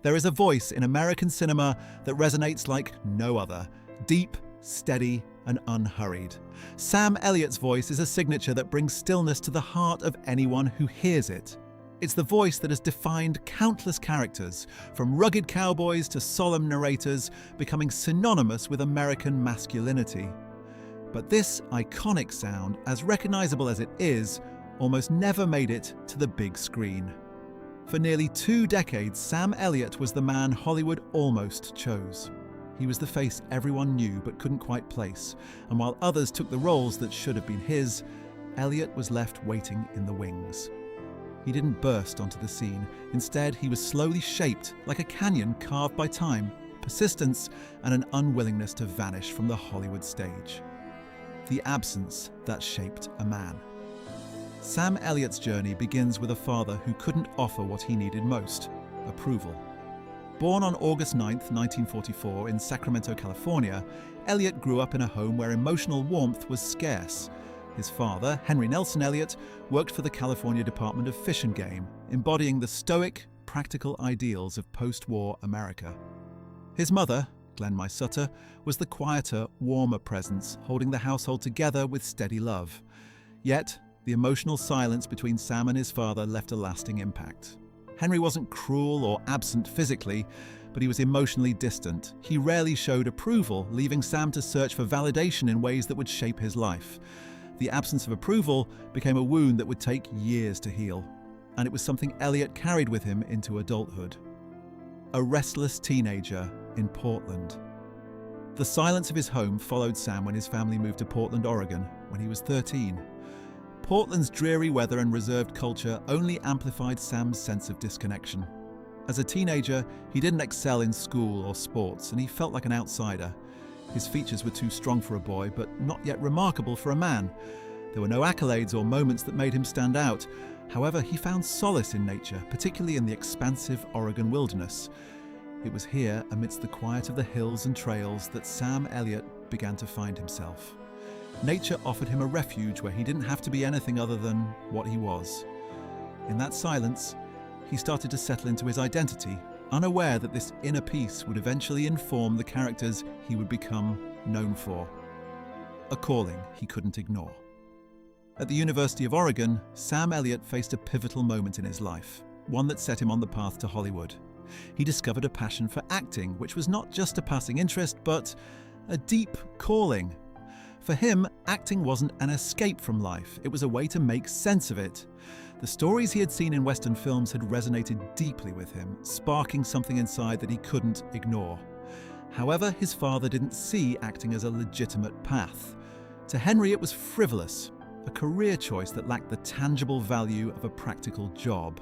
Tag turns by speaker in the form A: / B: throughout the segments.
A: There is a voice in American cinema that resonates like no other, deep, steady, and unhurried. Sam Elliott's voice is a signature that brings stillness to the heart of anyone who hears it. It's the voice that has defined countless characters, from rugged cowboys to solemn narrators, becoming synonymous with American masculinity. But this iconic sound, as recognizable as it is, almost never made it to the big screen. For nearly 2 decades, Sam Elliott was the man Hollywood almost chose. He was the face everyone knew but couldn't quite place, and while others took the roles that should have been his, Elliott was left waiting in the wings. He didn't burst onto the scene. Instead, he was slowly shaped like a canyon carved by time, persistence, and an unwillingness to vanish from the Hollywood stage. The absence that shaped a man. Sam Elliott's journey begins with a father who couldn't offer what he needed most: approval. Born on August 9, 1944 in Sacramento, California, Elliott grew up in a home where emotional warmth was scarce. His father, Henry Nelson Elliott, worked for the California Department of Fish and Game, embodying the stoic, practical ideals of post-war America. His mother, Glenn Sutter, was the quieter, warmer presence, holding the household together with steady love. Yet, the emotional silence between Sam and his father left a lasting impact. Henry wasn't cruel or absent physically, but he was emotionally distant. He rarely showed approval, leaving Sam to search for validation in ways that would shape his life. The absence of approval became a wound that would take years to heal, and it was something Elliott carried with him into adulthood. A restless teenager in Portland. The silence of his home followed Sam when his family moved to Portland, Oregon, when he was 13. Portland's dreary weather and reserved culture only amplified Sam's sense of disconnection. As a teenager, he didn't excel in school or sports, and he felt like an outsider. His features were too strong for a boy, but not yet remarkable for a man. There were no accolades or moments that made him stand out. However, he found solace in nature, particularly in the expansive Oregon wilderness. It was here, amidst the quiet of the hills and trails, that Sam Elliott began to find himself. Nature offered him a refuge where he didn't have to be anything other than what he was. In that silence, he started to settle into his identity, unaware that this inner peace would eventually inform the characters he would become known for. A calling he couldn't ignore. At the University of Oregon, Sam Elliott faced a pivotal moment in his life, one that set him on the path to Hollywood. He discovered a passion for acting, which was not just a passing interest, but a deep calling. For him, acting wasn't an escape from life, it was a way to make sense of it. The stories he had seen in Western films had resonated deeply with him, sparking something inside that he couldn't ignore. However, his father didn't see acting as a legitimate path. To Henry, it was frivolous, a career choice that lacked the tangible value of a practical job.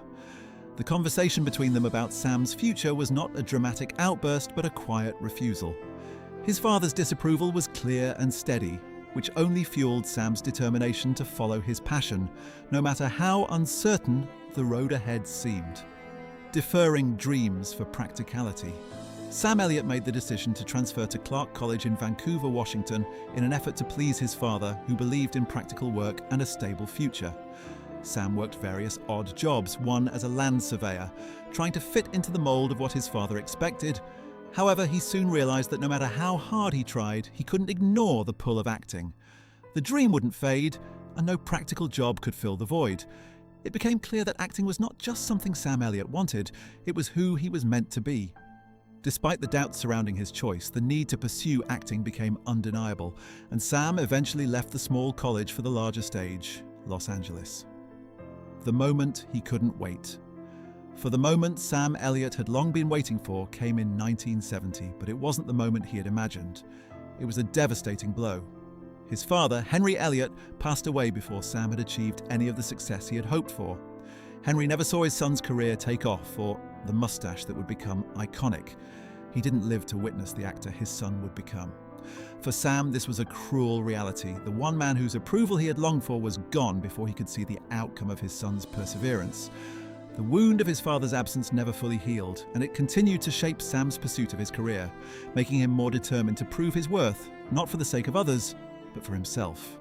A: The conversation between them about Sam's future was not a dramatic outburst, but a quiet refusal. His father's disapproval was clear and steady, which only fueled Sam's determination to follow his passion, no matter how uncertain the road ahead seemed. Deferring dreams for practicality. Sam Elliott made the decision to transfer to Clark College in Vancouver, Washington, in an effort to please his father, who believed in practical work and a stable future. Sam worked various odd jobs, one as a land surveyor, trying to fit into the mold of what his father expected. However, he soon realized that no matter how hard he tried, he couldn't ignore the pull of acting. The dream wouldn't fade, and no practical job could fill the void. It became clear that acting was not just something Sam Elliott wanted, it was who he was meant to be. Despite the doubts surrounding his choice, the need to pursue acting became undeniable, and Sam eventually left the small college for the larger stage, Los Angeles. The moment he couldn't wait. For the moment Sam Elliott had long been waiting for came in 1970, but it wasn't the moment he had imagined. It was a devastating blow. His father, Henry Elliott, passed away before Sam had achieved any of the success he had hoped for. Henry never saw his son's career take off, or the mustache that would become iconic. He didn't live to witness the actor his son would become. For Sam, this was a cruel reality. The one man whose approval he had longed for was gone before he could see the outcome of his son's perseverance. The wound of his father's absence never fully healed, and it continued to shape Sam's pursuit of his career, making him more determined to prove his worth, not for the sake of others, but for himself.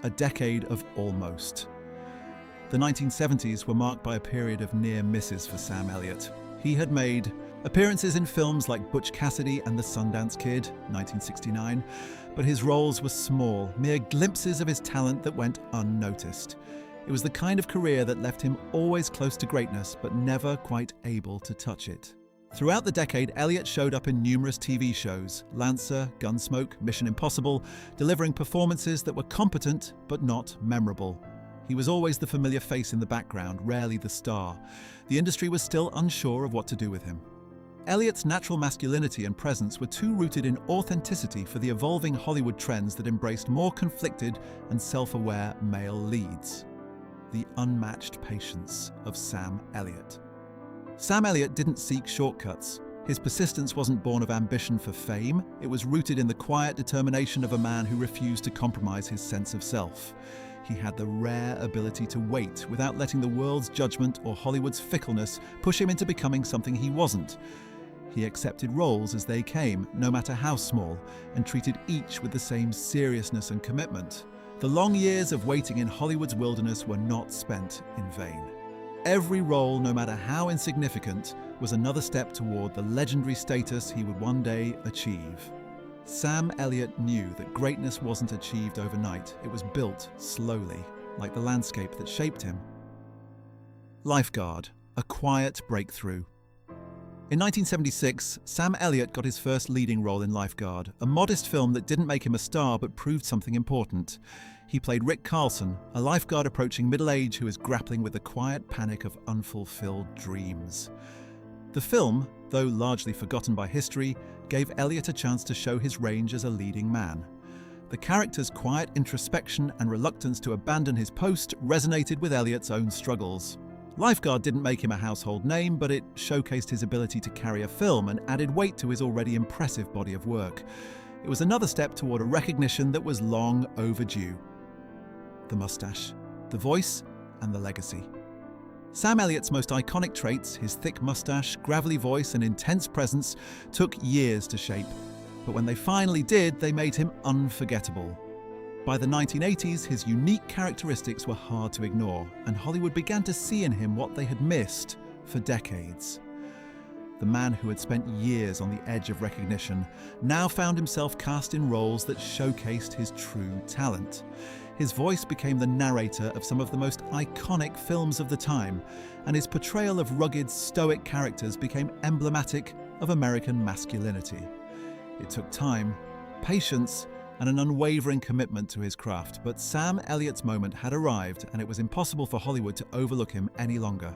A: A decade of almost. The 1970s were marked by a period of near misses for Sam Elliott. He had made appearances in films like Butch Cassidy and the Sundance Kid, 1969, but his roles were small, mere glimpses of his talent that went unnoticed. It was the kind of career that left him always close to greatness, but never quite able to touch it. Throughout the decade, Elliott showed up in numerous TV shows, Lancer, Gunsmoke, Mission Impossible, delivering performances that were competent but not memorable. He was always the familiar face in the background, rarely the star. The industry was still unsure of what to do with him. Elliott's natural masculinity and presence were too rooted in authenticity for the evolving Hollywood trends that embraced more conflicted and self-aware male leads. The unmatched patience of Sam Elliott. Sam Elliott didn't seek shortcuts. His persistence wasn't born of ambition for fame, it was rooted in the quiet determination of a man who refused to compromise his sense of self. He had the rare ability to wait without letting the world's judgment or Hollywood's fickleness push him into becoming something he wasn't. He accepted roles as they came, no matter how small, and treated each with the same seriousness and commitment. The long years of waiting in Hollywood's wilderness were not spent in vain. Every role, no matter how insignificant, was another step toward the legendary status he would one day achieve. Sam Elliott knew that greatness wasn't achieved overnight, it was built slowly, like the landscape that shaped him. Lifeguard, a quiet breakthrough. In 1976, Sam Elliott got his first leading role in Lifeguard, a modest film that didn't make him a star but proved something important. He played Rick Carlson, a lifeguard approaching middle age who is grappling with the quiet panic of unfulfilled dreams. The film, though largely forgotten by history, gave Elliott a chance to show his range as a leading man. The character's quiet introspection and reluctance to abandon his post resonated with Elliott's own struggles. Lifeguard didn't make him a household name, but it showcased his ability to carry a film and added weight to his already impressive body of work. It was another step toward a recognition that was long overdue. The mustache, the voice, and the legacy. Sam Elliott's most iconic traits, his thick mustache, gravelly voice, and intense presence, took years to shape. But when they finally did, they made him unforgettable. By the 1980s, his unique characteristics were hard to ignore, and Hollywood began to see in him what they had missed for decades. The man who had spent years on the edge of recognition now found himself cast in roles that showcased his true talent. His voice became the narrator of some of the most iconic films of the time, and his portrayal of rugged, stoic characters became emblematic of American masculinity. It took time, patience, and an unwavering commitment to his craft, but Sam Elliott's moment had arrived, and it was impossible for Hollywood to overlook him any longer.